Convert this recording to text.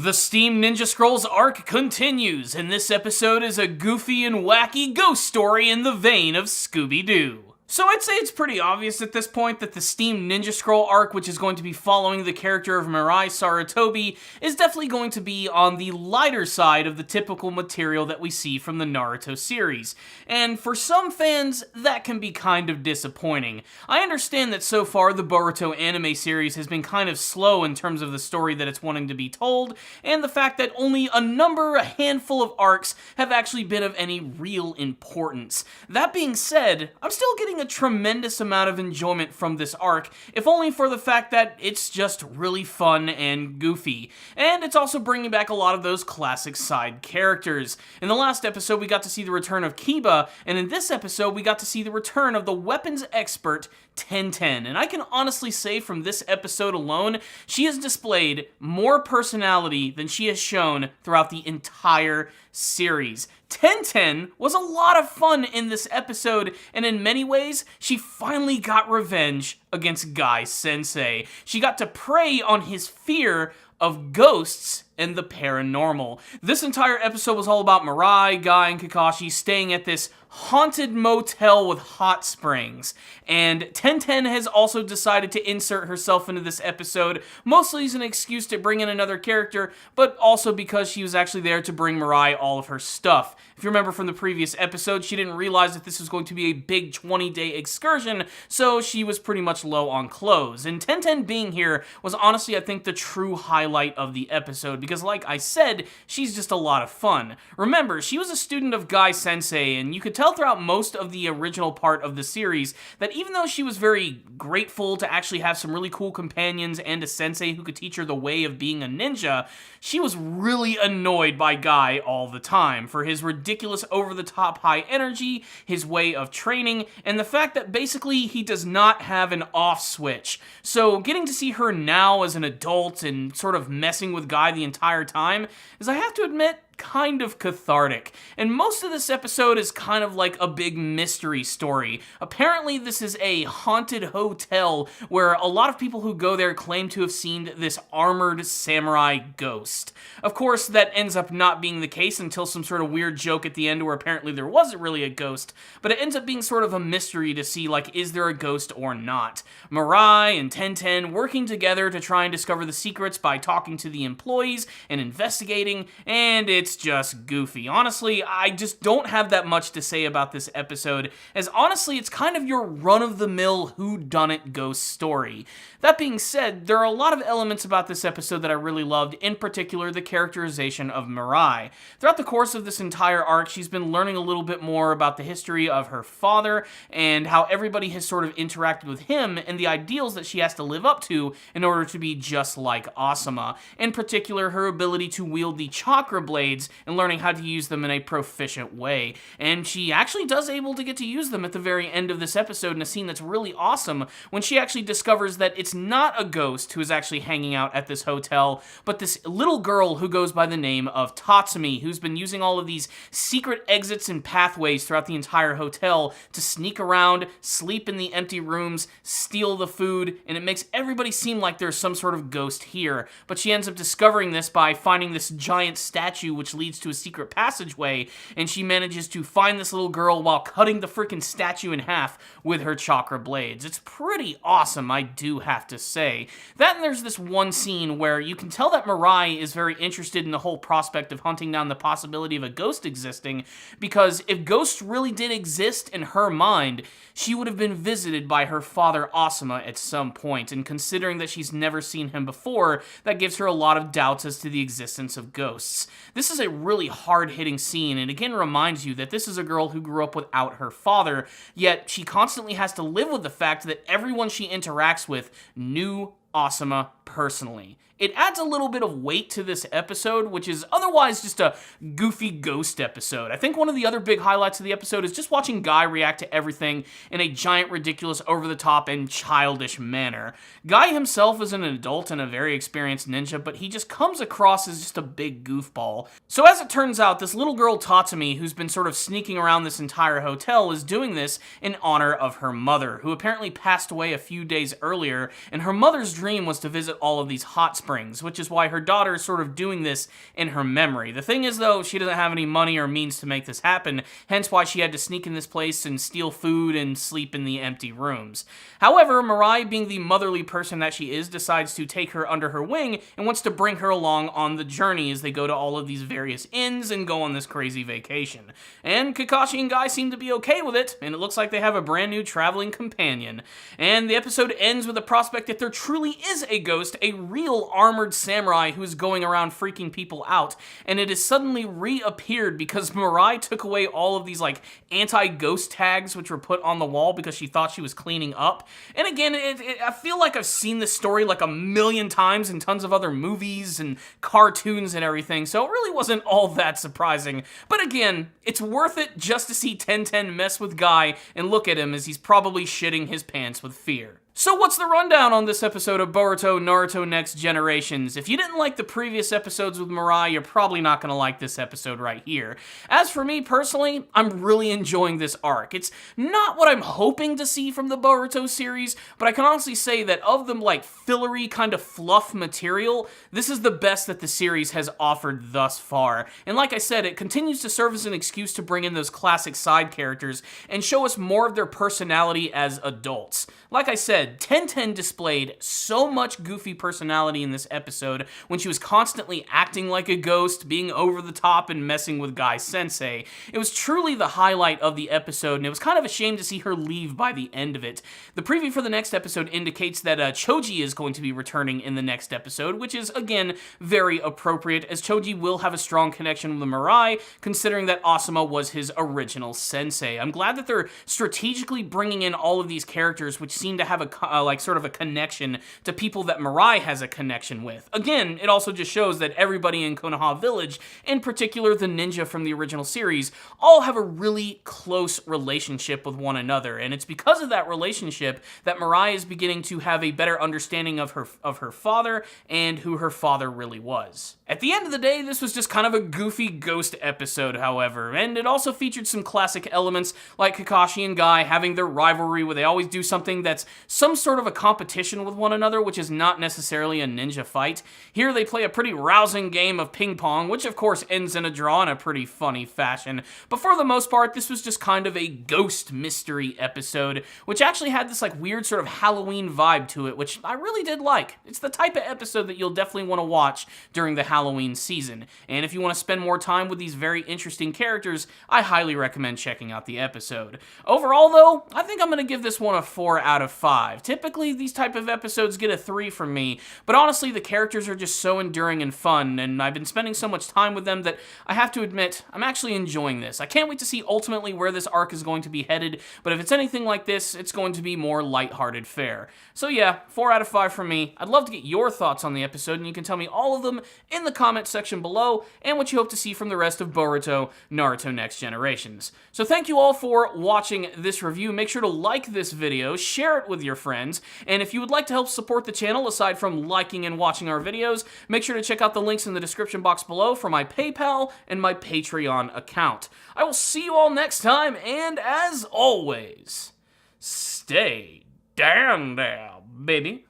The Steam Ninja Scrolls arc continues, and this episode is a goofy and wacky ghost story in the vein of Scooby-Doo. So I'd say it's pretty obvious at this point that the Steam Ninja Scroll arc, which is going to be following the character of Mirai Sarutobi, is definitely going to be on the lighter side of the typical material that we see from the Naruto series. And for some fans, that can be kind of disappointing. I understand that so far the Boruto anime series has been kind of slow in terms of the story that it's wanting to be told, and the fact that only a handful of arcs have actually been of any real importance. That being said, I'm still getting a tremendous amount of enjoyment from this arc, if only for the fact that it's just really fun and goofy. And it's also bringing back a lot of those classic side characters. In the last episode, we got to see the return of Kiba, and in this episode, we got to see the return of the weapons expert, Tenten. And I can honestly say from this episode alone, she has displayed more personality than she has shown throughout the entire series. Tenten was a lot of fun in this episode, and in many ways, she finally got revenge against Guy Sensei. She got to prey on his fear of ghosts and the paranormal. This entire episode was all about Mirai, Guy, and Kakashi staying at this haunted motel with hot springs. And Tenten has also decided to insert herself into this episode, mostly as an excuse to bring in another character, but also because she was actually there to bring Mirai all of her stuff. If you remember from the previous episode, she didn't realize that this was going to be a big 20-day excursion, so she was pretty much low on clothes. And Tenten being here was honestly, I think, the true highlight of the episode, because like I said, she's just a lot of fun. Remember, she was a student of Guy Sensei, and you could tell throughout most of the original part of the series that even though she was very grateful to actually have some really cool companions and a sensei who could teach her the way of being a ninja, she was really annoyed by Guy all the time for his ridiculous over-the-top high energy, his way of training, and the fact that basically he does not have an off switch. So getting to see her now as an adult and sort of messing with Guy the entire time is, I have to admit, kind of cathartic. And most of this episode is kind of like a big mystery story. Apparently this is a haunted hotel where a lot of people who go there claim to have seen this armored samurai ghost. Of course, that ends up not being the case until some sort of weird joke at the end where apparently there wasn't really a ghost, but it ends up being sort of a mystery to see, like, is there a ghost or not? Mirai and Tenten working together to try and discover the secrets by talking to the employees and investigating, and it's just goofy. Honestly, I just don't have that much to say about this episode, as honestly, it's kind of your run-of-the-mill whodunit ghost story. That being said, there are a lot of elements about this episode that I really loved, in particular the characterization of Mirai. Throughout the course of this entire arc, she's been learning a little bit more about the history of her father and how everybody has sort of interacted with him and the ideals that she has to live up to in order to be just like Asuma. In particular, her ability to wield the chakra blades and learning how to use them in a proficient way. And she actually does able to get to use them at the very end of this episode in a scene that's really awesome when she actually discovers that it's not a ghost who is actually hanging out at this hotel, but this little girl who goes by the name of Tatsumi, who's been using all of these secret exits and pathways throughout the entire hotel to sneak around, sleep in the empty rooms, steal the food, and it makes everybody seem like there's some sort of ghost here. But she ends up discovering this by finding this giant statue which leads to a secret passageway, and she manages to find this little girl while cutting the freaking statue in half with her chakra blades. It's pretty awesome, I do have to say. That, and there's this one scene where you can tell that Mirai is very interested in the whole prospect of hunting down the possibility of a ghost existing, because if ghosts really did exist in her mind, she would have been visited by her father Asuma at some point, and considering that she's never seen him before, that gives her a lot of doubts as to the existence of ghosts. This is a really hard-hitting scene, and again reminds you that this is a girl who grew up without her father, yet she constantly has to live with the fact that everyone she interacts with knew Asuma personally. It adds a little bit of weight to this episode, which is otherwise just a goofy ghost episode. I think one of the other big highlights of the episode is just watching Guy react to everything in a giant, ridiculous, over-the-top, and childish manner. Guy himself is an adult and a very experienced ninja, but he just comes across as just a big goofball. So as it turns out, this little girl Tatsumi, who's been sort of sneaking around this entire hotel, is doing this in honor of her mother, who apparently passed away a few days earlier, and her mother's dream was to visit all of these hot springs, which is why her daughter is sort of doing this in her memory. The thing is, though, she doesn't have any money or means to make this happen, hence why she had to sneak in this place and steal food and sleep in the empty rooms. However, Mirai, being the motherly person that she is, decides to take her under her wing and wants to bring her along on the journey as they go to all of these various inns and go on this crazy vacation. And Kakashi and Guy seem to be okay with it, and it looks like they have a brand new traveling companion. And the episode ends with the prospect that there truly is a ghost, a real armored samurai who is going around freaking people out, and it has suddenly reappeared because Mirai took away all of these like anti-ghost tags which were put on the wall because she thought she was cleaning up. And again, I feel like I've seen this story like a million times in tons of other movies and cartoons and everything, so it really wasn't all that surprising. But again, it's worth it just to see Tenten mess with Guy and look at him as he's probably shitting his pants with fear. So what's the rundown on this episode of Boruto Naruto Next Generations? If you didn't like the previous episodes with Mirai, you're probably not going to like this episode right here. As for me personally, I'm really enjoying this arc. It's not what I'm hoping to see from the Boruto series, but I can honestly say that of the like fillery kind of fluff material, this is the best that the series has offered thus far. And like I said, it continues to serve as an excuse to bring in those classic side characters and show us more of their personality as adults. Like I said, Tenten displayed so much goofy personality in this episode when she was constantly acting like a ghost, being over the top, and messing with Guy Sensei. It was truly the highlight of the episode, and it was kind of a shame to see her leave by the end of it. The preview for the next episode indicates that Choji is going to be returning in the next episode, which is, again, very appropriate, as Choji will have a strong connection with Mirai, considering that Asuma was his original sensei. I'm glad that they're strategically bringing in all of these characters, which seem to have a sort of a connection to people that Mirai has a connection with. Again, it also just shows that everybody in Konoha Village, in particular the ninja from the original series, all have a really close relationship with one another, and it's because of that relationship that Mirai is beginning to have a better understanding of her father and who her father really was. At the end of the day, this was just kind of a goofy ghost episode, however, and it also featured some classic elements like Kakashi and Guy having their rivalry where they always do something that's some sort of a competition with one another, which is not necessarily a ninja fight. Here they play a pretty rousing game of ping pong, which of course ends in a draw in a pretty funny fashion. But for the most part, this was just kind of a ghost mystery episode, which actually had this like weird sort of Halloween vibe to it, which I really did like. It's the type of episode that you'll definitely want to watch during the Halloween season. And if you want to spend more time with these very interesting characters, I highly recommend checking out the episode. Overall though, I think I'm going to give this one a 4 out of 5. Typically, these type of episodes get a 3 from me, but honestly, the characters are just so enduring and fun, and I've been spending so much time with them that I have to admit, I'm actually enjoying this. I can't wait to see ultimately where this arc is going to be headed, but if it's anything like this, it's going to be more lighthearted fare. So yeah, 4 out of 5 from me. I'd love to get your thoughts on the episode, and you can tell me all of them in the comment section below, and what you hope to see from the rest of Boruto Naruto Next Generations. So thank you all for watching this review. Make sure to like this video, share it with your friends, and if you would like to help support the channel aside from liking and watching our videos, make sure to check out the links in the description box below for my PayPal and my Patreon account. I will see you all next time, and as always, stay down there, baby.